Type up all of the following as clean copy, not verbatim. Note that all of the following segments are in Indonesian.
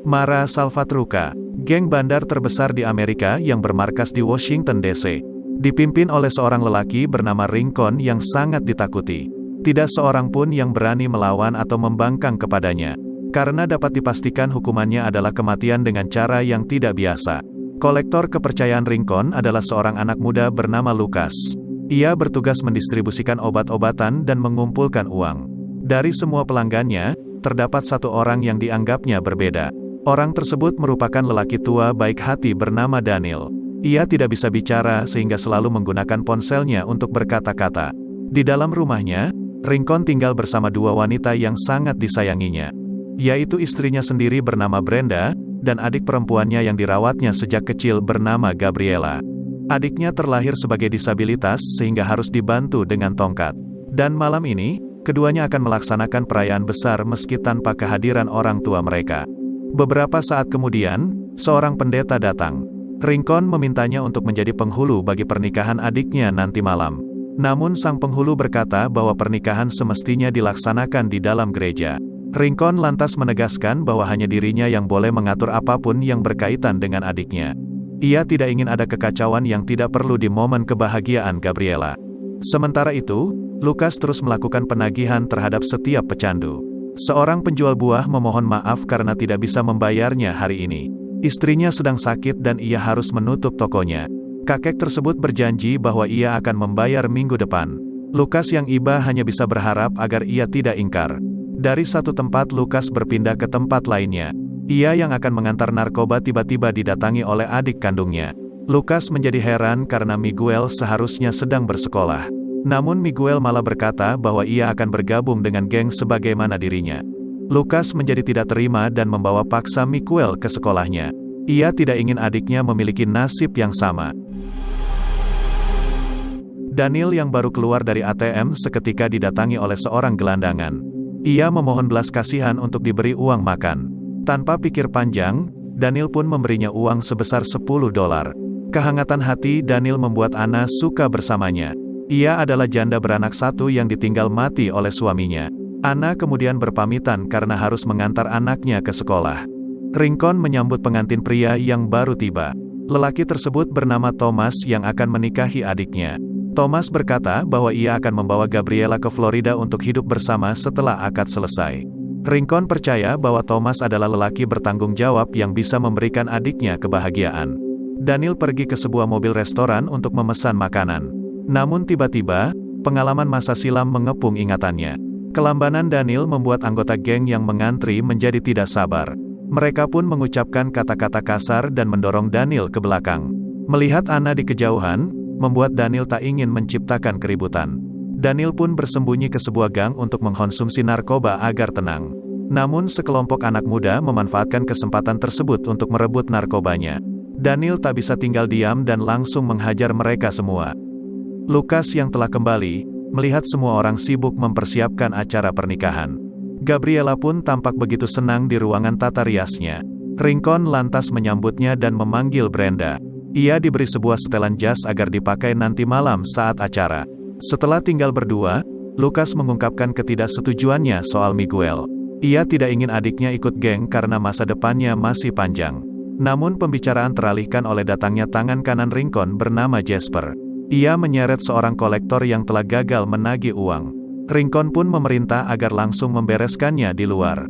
Mara Salvatrucha, geng bandar terbesar di Amerika yang bermarkas di Washington DC, dipimpin oleh seorang lelaki bernama Rincon yang sangat ditakuti. Tidak seorang pun yang berani melawan atau membangkang kepadanya, karena dapat dipastikan hukumannya adalah kematian dengan cara yang tidak biasa. Kolektor kepercayaan Rincon adalah seorang anak muda bernama Lucas. Ia bertugas mendistribusikan obat-obatan dan mengumpulkan uang. Dari semua pelanggannya, terdapat satu orang yang dianggapnya berbeda. Orang tersebut merupakan lelaki tua baik hati bernama Daniel. Ia tidak bisa bicara sehingga selalu menggunakan ponselnya untuk berkata-kata. Di dalam rumahnya, Rincon tinggal bersama dua wanita yang sangat disayanginya, yaitu istrinya sendiri bernama Brenda, dan adik perempuannya yang dirawatnya sejak kecil bernama Gabriela. Adiknya terlahir sebagai disabilitas sehingga harus dibantu dengan tongkat. Dan malam ini, keduanya akan melaksanakan perayaan besar meski tanpa kehadiran orang tua mereka. Beberapa saat kemudian, seorang pendeta datang. Rincon memintanya untuk menjadi penghulu bagi pernikahan adiknya nanti malam. Namun sang penghulu berkata bahwa pernikahan semestinya dilaksanakan di dalam gereja. Rincon lantas menegaskan bahwa hanya dirinya yang boleh mengatur apapun yang berkaitan dengan adiknya. Ia tidak ingin ada kekacauan yang tidak perlu di momen kebahagiaan Gabriela. Sementara itu, Lucas terus melakukan penagihan terhadap setiap pecandu. Seorang penjual buah memohon maaf karena tidak bisa membayarnya hari ini. Istrinya sedang sakit dan ia harus menutup tokonya. Kakek tersebut berjanji bahwa ia akan membayar minggu depan. Lucas yang iba hanya bisa berharap agar ia tidak ingkar. Dari satu tempat Lucas berpindah ke tempat lainnya. Ia yang akan mengantar narkoba tiba-tiba didatangi oleh adik kandungnya. Lucas menjadi heran karena Miguel seharusnya sedang bersekolah. Namun Miguel malah berkata bahwa ia akan bergabung dengan geng sebagaimana dirinya. Lucas menjadi tidak terima dan membawa paksa Miguel ke sekolahnya. Ia tidak ingin adiknya memiliki nasib yang sama. Daniel yang baru keluar dari ATM seketika didatangi oleh seorang gelandangan. Ia memohon belas kasihan untuk diberi uang makan. Tanpa pikir panjang, Daniel pun memberinya uang sebesar $10. Kehangatan hati Daniel membuat Anna suka bersamanya. Ia adalah janda beranak satu yang ditinggal mati oleh suaminya. Anna kemudian berpamitan karena harus mengantar anaknya ke sekolah. Rincon menyambut pengantin pria yang baru tiba. Lelaki tersebut bernama Thomas yang akan menikahi adiknya. Thomas berkata bahwa ia akan membawa Gabriela ke Florida untuk hidup bersama setelah akad selesai. Rincon percaya bahwa Thomas adalah lelaki bertanggung jawab yang bisa memberikan adiknya kebahagiaan. Daniel pergi ke sebuah mobil restoran untuk memesan makanan. Namun tiba-tiba, pengalaman masa silam mengepung ingatannya. Kelambanan Daniel membuat anggota geng yang mengantri menjadi tidak sabar. Mereka pun mengucapkan kata-kata kasar dan mendorong Daniel ke belakang. Melihat Anna di kejauhan, membuat Daniel tak ingin menciptakan keributan. Daniel pun bersembunyi ke sebuah gang untuk mengkonsumsi narkoba agar tenang. Namun sekelompok anak muda memanfaatkan kesempatan tersebut untuk merebut narkobanya. Daniel tak bisa tinggal diam dan langsung menghajar mereka semua. Lucas yang telah kembali, melihat semua orang sibuk mempersiapkan acara pernikahan. Gabriela pun tampak begitu senang di ruangan tata riasnya. Rincon lantas menyambutnya dan memanggil Brenda. Ia diberi sebuah setelan jas agar dipakai nanti malam saat acara. Setelah tinggal berdua, Lucas mengungkapkan ketidaksetujuannya soal Miguel. Ia tidak ingin adiknya ikut geng karena masa depannya masih panjang. Namun pembicaraan teralihkan oleh datangnya tangan kanan Rincon bernama Jasper. Ia menyeret seorang kolektor yang telah gagal menagih uang. Rincon pun memerintah agar langsung membereskannya di luar.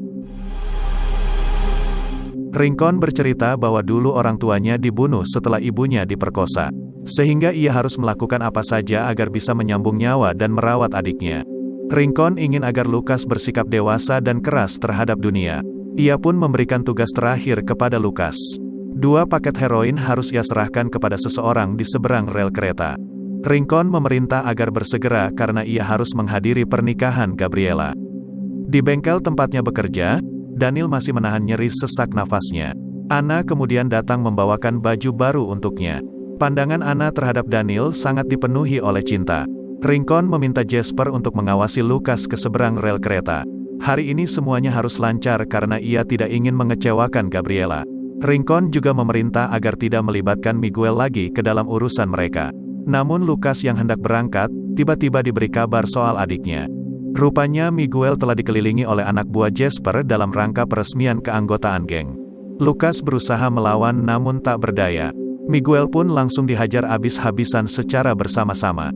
Rincon bercerita bahwa dulu orang tuanya dibunuh setelah ibunya diperkosa. Sehingga ia harus melakukan apa saja agar bisa menyambung nyawa dan merawat adiknya. Rincon ingin agar Lucas bersikap dewasa dan keras terhadap dunia. Ia pun memberikan tugas terakhir kepada Lucas. 2 paket heroin harus ia serahkan kepada seseorang di seberang rel kereta. Rincon memerintah agar bersegera karena ia harus menghadiri pernikahan Gabriela. Di bengkel tempatnya bekerja, Daniel masih menahan nyeri sesak nafasnya. Anna kemudian datang membawakan baju baru untuknya. Pandangan Anna terhadap Daniel sangat dipenuhi oleh cinta. Rincon meminta Jasper untuk mengawasi Lucas ke seberang rel kereta. Hari ini semuanya harus lancar karena ia tidak ingin mengecewakan Gabriela. Rincon juga memerintah agar tidak melibatkan Miguel lagi ke dalam urusan mereka. Namun Lucas yang hendak berangkat, tiba-tiba diberi kabar soal adiknya. Rupanya Miguel telah dikelilingi oleh anak buah Jasper dalam rangka peresmian keanggotaan geng. Lucas berusaha melawan namun tak berdaya. Miguel pun langsung dihajar habis-habisan secara bersama-sama.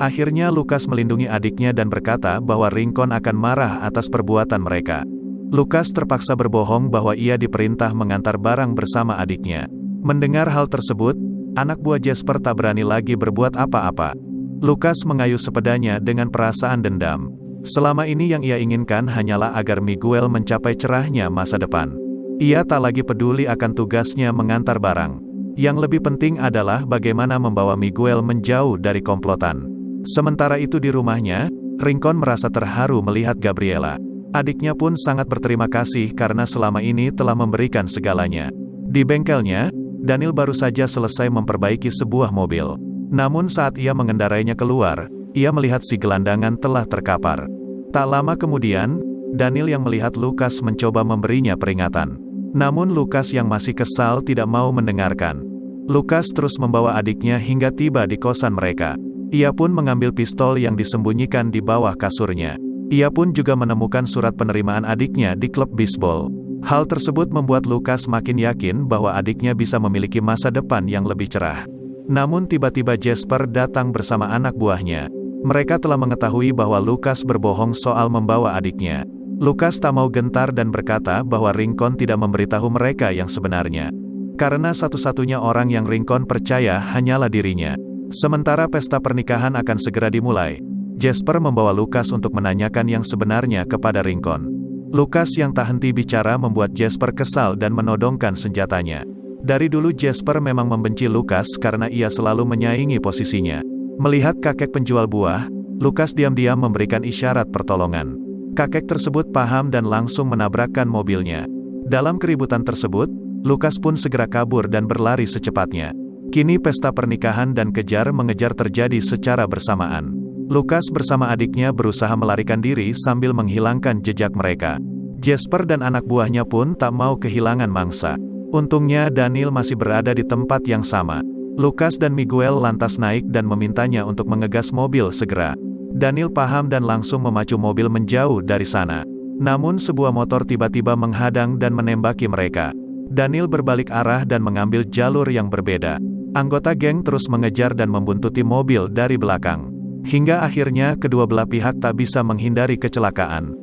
Akhirnya Lucas melindungi adiknya dan berkata bahwa Rincon akan marah atas perbuatan mereka. Lucas terpaksa berbohong bahwa ia diperintah mengantar barang bersama adiknya. Mendengar hal tersebut, anak buah Jasper tak berani lagi berbuat apa-apa. Lucas mengayuh sepedanya dengan perasaan dendam. Selama ini yang ia inginkan hanyalah agar Miguel mencapai cerahnya masa depan. Ia tak lagi peduli akan tugasnya mengantar barang. Yang lebih penting adalah bagaimana membawa Miguel menjauh dari komplotan. Sementara itu di rumahnya, Rincon merasa terharu melihat Gabriela. Adiknya pun sangat berterima kasih karena selama ini telah memberikan segalanya. Di bengkelnya, Daniel baru saja selesai memperbaiki sebuah mobil. Namun saat ia mengendarainya keluar, ia melihat si gelandangan telah terkapar. Tak lama kemudian, Daniel yang melihat Lucas mencoba memberinya peringatan. Namun Lucas yang masih kesal tidak mau mendengarkan. Lucas terus membawa adiknya hingga tiba di kosan mereka. Ia pun mengambil pistol yang disembunyikan di bawah kasurnya. Ia pun juga menemukan surat penerimaan adiknya di klub bisbol. Hal tersebut membuat Lucas makin yakin bahwa adiknya bisa memiliki masa depan yang lebih cerah. Namun tiba-tiba Jasper datang bersama anak buahnya. Mereka telah mengetahui bahwa Lucas berbohong soal membawa adiknya. Lucas tak mau gentar dan berkata bahwa Rincon tidak memberitahu mereka yang sebenarnya. Karena satu-satunya orang yang Rincon percaya hanyalah dirinya. Sementara pesta pernikahan akan segera dimulai, Jasper membawa Lucas untuk menanyakan yang sebenarnya kepada Rincon. Lucas yang tak henti bicara membuat Jasper kesal dan menodongkan senjatanya. Dari dulu Jasper memang membenci Lucas karena ia selalu menyaingi posisinya. Melihat kakek penjual buah, Lucas diam-diam memberikan isyarat pertolongan. Kakek tersebut paham dan langsung menabrakkan mobilnya. Dalam keributan tersebut, Lucas pun segera kabur dan berlari secepatnya. Kini pesta pernikahan dan kejar-mengejar terjadi secara bersamaan. Lucas bersama adiknya berusaha melarikan diri sambil menghilangkan jejak mereka. Jasper dan anak buahnya pun tak mau kehilangan mangsa. Untungnya Daniel masih berada di tempat yang sama. Lucas dan Miguel lantas naik dan memintanya untuk mengegas mobil segera. Daniel paham dan langsung memacu mobil menjauh dari sana. Namun sebuah motor tiba-tiba menghadang dan menembaki mereka. Daniel berbalik arah dan mengambil jalur yang berbeda. Anggota geng terus mengejar dan membuntuti mobil dari belakang. Hingga akhirnya kedua belah pihak tak bisa menghindari kecelakaan.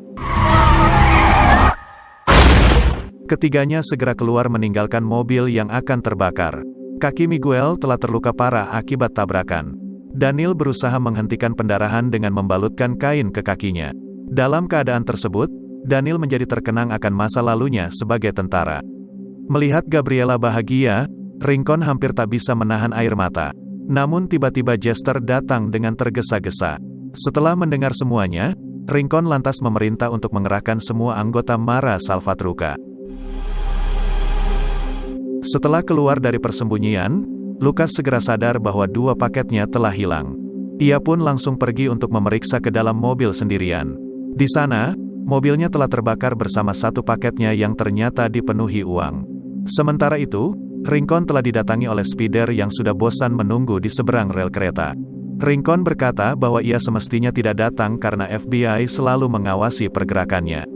Ketiganya segera keluar meninggalkan mobil yang akan terbakar. Kaki Miguel telah terluka parah akibat tabrakan. Daniel berusaha menghentikan pendarahan dengan membalutkan kain ke kakinya. Dalam keadaan tersebut, Daniel menjadi terkenang akan masa lalunya sebagai tentara. Melihat Gabriela bahagia, Rincon hampir tak bisa menahan air mata. Namun tiba-tiba Jasper datang dengan tergesa-gesa. Setelah mendengar semuanya, Rincon lantas memerintah untuk mengerahkan semua anggota Mara Salvatrucha. Setelah keluar dari persembunyian, Lucas segera sadar bahwa dua paketnya telah hilang. Ia pun langsung pergi untuk memeriksa ke dalam mobil sendirian. Di sana, mobilnya telah terbakar bersama satu paketnya yang ternyata dipenuhi uang. Sementara itu, Rincon telah didatangi oleh Spider yang sudah bosan menunggu di seberang rel kereta. Rincon berkata bahwa ia semestinya tidak datang karena FBI selalu mengawasi pergerakannya.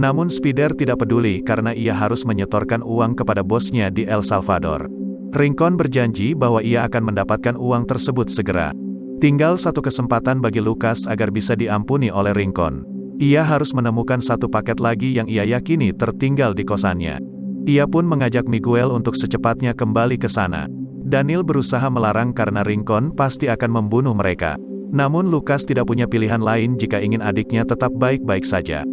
Namun Spider tidak peduli karena ia harus menyetorkan uang kepada bosnya di El Salvador. Rincon berjanji bahwa ia akan mendapatkan uang tersebut segera. Tinggal satu kesempatan bagi Lucas agar bisa diampuni oleh Rincon. Ia harus menemukan satu paket lagi yang ia yakini tertinggal di kosannya. Ia pun mengajak Miguel untuk secepatnya kembali ke sana. Daniel berusaha melarang karena Rincon pasti akan membunuh mereka. Namun Lucas tidak punya pilihan lain jika ingin adiknya tetap baik-baik saja.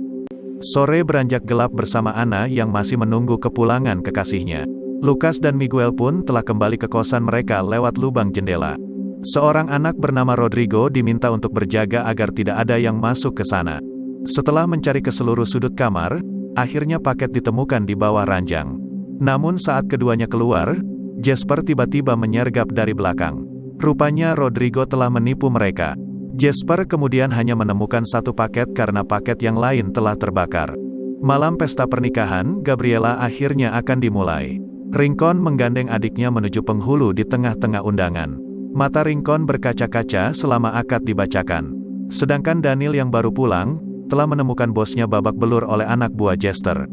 Sore beranjak gelap bersama Ana yang masih menunggu kepulangan kekasihnya. Lucas dan Miguel pun telah kembali ke kosan mereka lewat lubang jendela. Seorang anak bernama Rodrigo diminta untuk berjaga agar tidak ada yang masuk ke sana. Setelah mencari ke seluruh sudut kamar, akhirnya paket ditemukan di bawah ranjang. Namun saat keduanya keluar, Jasper tiba-tiba menyergap dari belakang. Rupanya Rodrigo telah menipu mereka. Jasper kemudian hanya menemukan satu paket karena paket yang lain telah terbakar. Malam pesta pernikahan, Gabriela akhirnya akan dimulai. Rincon menggandeng adiknya menuju penghulu di tengah-tengah undangan. Mata Rincon berkaca-kaca selama akad dibacakan. Sedangkan Daniel yang baru pulang, telah menemukan bosnya babak belur oleh anak buah Jester.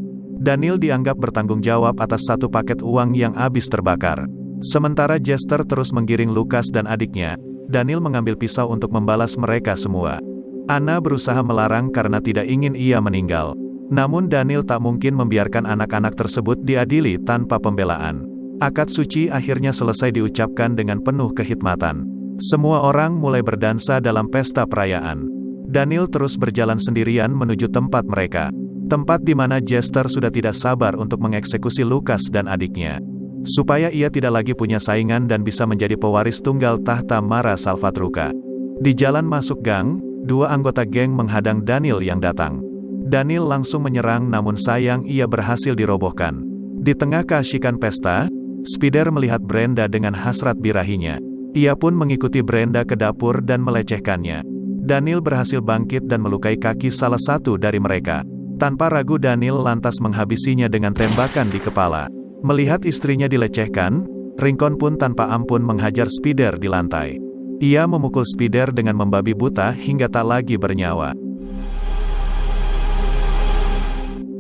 Daniel dianggap bertanggung jawab atas satu paket uang yang habis terbakar. Sementara Jester terus menggiring Lucas dan adiknya, Daniel mengambil pisau untuk membalas mereka semua. Anna berusaha melarang karena tidak ingin ia meninggal. Namun Daniel tak mungkin membiarkan anak-anak tersebut diadili tanpa pembelaan. Akad suci akhirnya selesai diucapkan dengan penuh kehikmatan. Semua orang mulai berdansa dalam pesta perayaan. Daniel terus berjalan sendirian menuju tempat mereka. Tempat di mana Jester sudah tidak sabar untuk mengeksekusi Lucas dan adiknya. Supaya ia tidak lagi punya saingan dan bisa menjadi pewaris tunggal tahta Mara Salvatruca. Di jalan masuk gang, dua anggota geng menghadang Daniel yang datang. Daniel langsung menyerang namun sayang ia berhasil dirobohkan. Di tengah keasyikan pesta, Spider melihat Brenda dengan hasrat birahinya. Ia pun mengikuti Brenda ke dapur dan melecehkannya. Daniel berhasil bangkit dan melukai kaki salah satu dari mereka. Tanpa ragu Daniel lantas menghabisinya dengan tembakan di kepala. Melihat istrinya dilecehkan, Rincon pun tanpa ampun menghajar Spider di lantai. Ia memukul Spider dengan membabi buta hingga tak lagi bernyawa.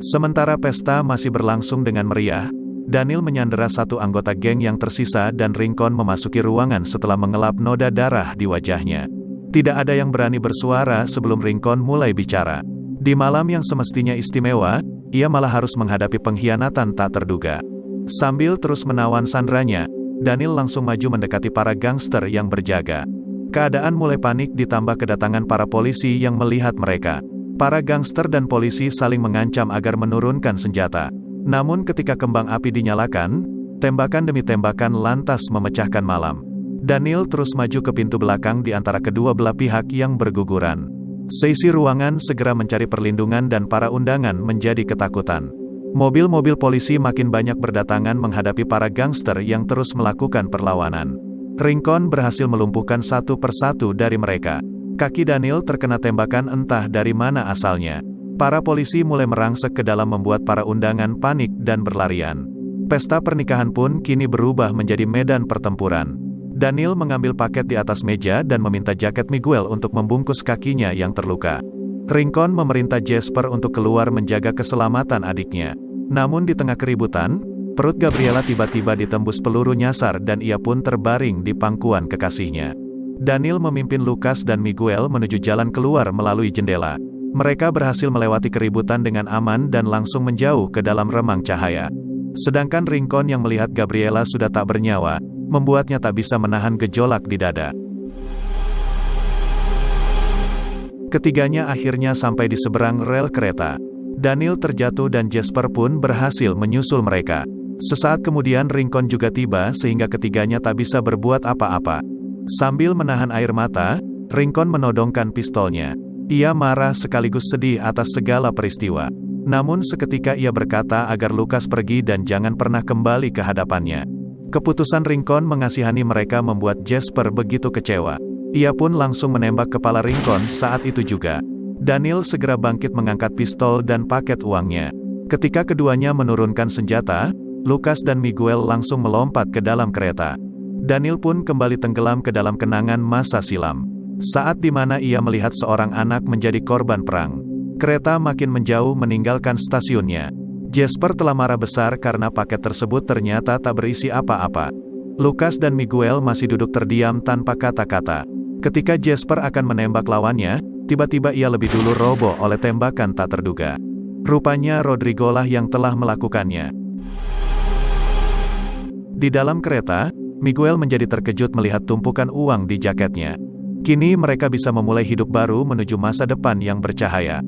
Sementara pesta masih berlangsung dengan meriah, Daniel menyandera satu anggota geng yang tersisa dan Rincon memasuki ruangan setelah mengelap noda darah di wajahnya. Tidak ada yang berani bersuara sebelum Rincon mulai bicara. Di malam yang semestinya istimewa, ia malah harus menghadapi pengkhianatan tak terduga. Sambil terus menawan sandranya, Daniel langsung maju mendekati para gangster yang berjaga. Keadaan mulai panik ditambah kedatangan para polisi yang melihat mereka. Para gangster dan polisi saling mengancam agar menurunkan senjata. Namun ketika kembang api dinyalakan, tembakan demi tembakan lantas memecahkan malam. Daniel terus maju ke pintu belakang di antara kedua belah pihak yang berguguran. Seisi ruangan segera mencari perlindungan dan para undangan menjadi ketakutan. Mobil-mobil polisi makin banyak berdatangan menghadapi para gangster yang terus melakukan perlawanan. Rincon berhasil melumpuhkan satu persatu dari mereka. Kaki Daniel terkena tembakan entah dari mana asalnya. Para polisi mulai merangsek ke dalam membuat para undangan panik dan berlarian. Pesta pernikahan pun kini berubah menjadi medan pertempuran. Daniel mengambil paket di atas meja dan meminta jaket Miguel untuk membungkus kakinya yang terluka. Rincon memerintah Jasper untuk keluar menjaga keselamatan adiknya. Namun di tengah keributan, perut Gabriela tiba-tiba ditembus peluru nyasar dan ia pun terbaring di pangkuan kekasihnya. Daniel memimpin Lucas dan Miguel menuju jalan keluar melalui jendela. Mereka berhasil melewati keributan dengan aman dan langsung menjauh ke dalam remang cahaya. Sedangkan Rincon yang melihat Gabriela sudah tak bernyawa, membuatnya tak bisa menahan gejolak di dada. Ketiganya akhirnya sampai di seberang rel kereta. Daniel terjatuh dan Jasper pun berhasil menyusul mereka. Sesaat kemudian Rincon juga tiba sehingga ketiganya tak bisa berbuat apa-apa. Sambil menahan air mata, Rincon menodongkan pistolnya. Ia marah sekaligus sedih atas segala peristiwa. Namun seketika ia berkata agar Lucas pergi dan jangan pernah kembali ke hadapannya. Keputusan Rincon mengasihani mereka membuat Jasper begitu kecewa. Ia pun langsung menembak kepala Rincon saat itu juga. Daniel segera bangkit mengangkat pistol dan paket uangnya. Ketika keduanya menurunkan senjata, Lucas dan Miguel langsung melompat ke dalam kereta. Daniel pun kembali tenggelam ke dalam kenangan masa silam. Saat di mana ia melihat seorang anak menjadi korban perang. Kereta makin menjauh meninggalkan stasiunnya. Jasper telah marah besar karena paket tersebut ternyata tak berisi apa-apa. Lucas dan Miguel masih duduk terdiam tanpa kata-kata. Ketika Jasper akan menembak lawannya, tiba-tiba ia lebih dulu roboh oleh tembakan tak terduga. Rupanya Rodrigo lah yang telah melakukannya. Di dalam kereta, Miguel menjadi terkejut melihat tumpukan uang di jaketnya. Kini mereka bisa memulai hidup baru menuju masa depan yang bercahaya.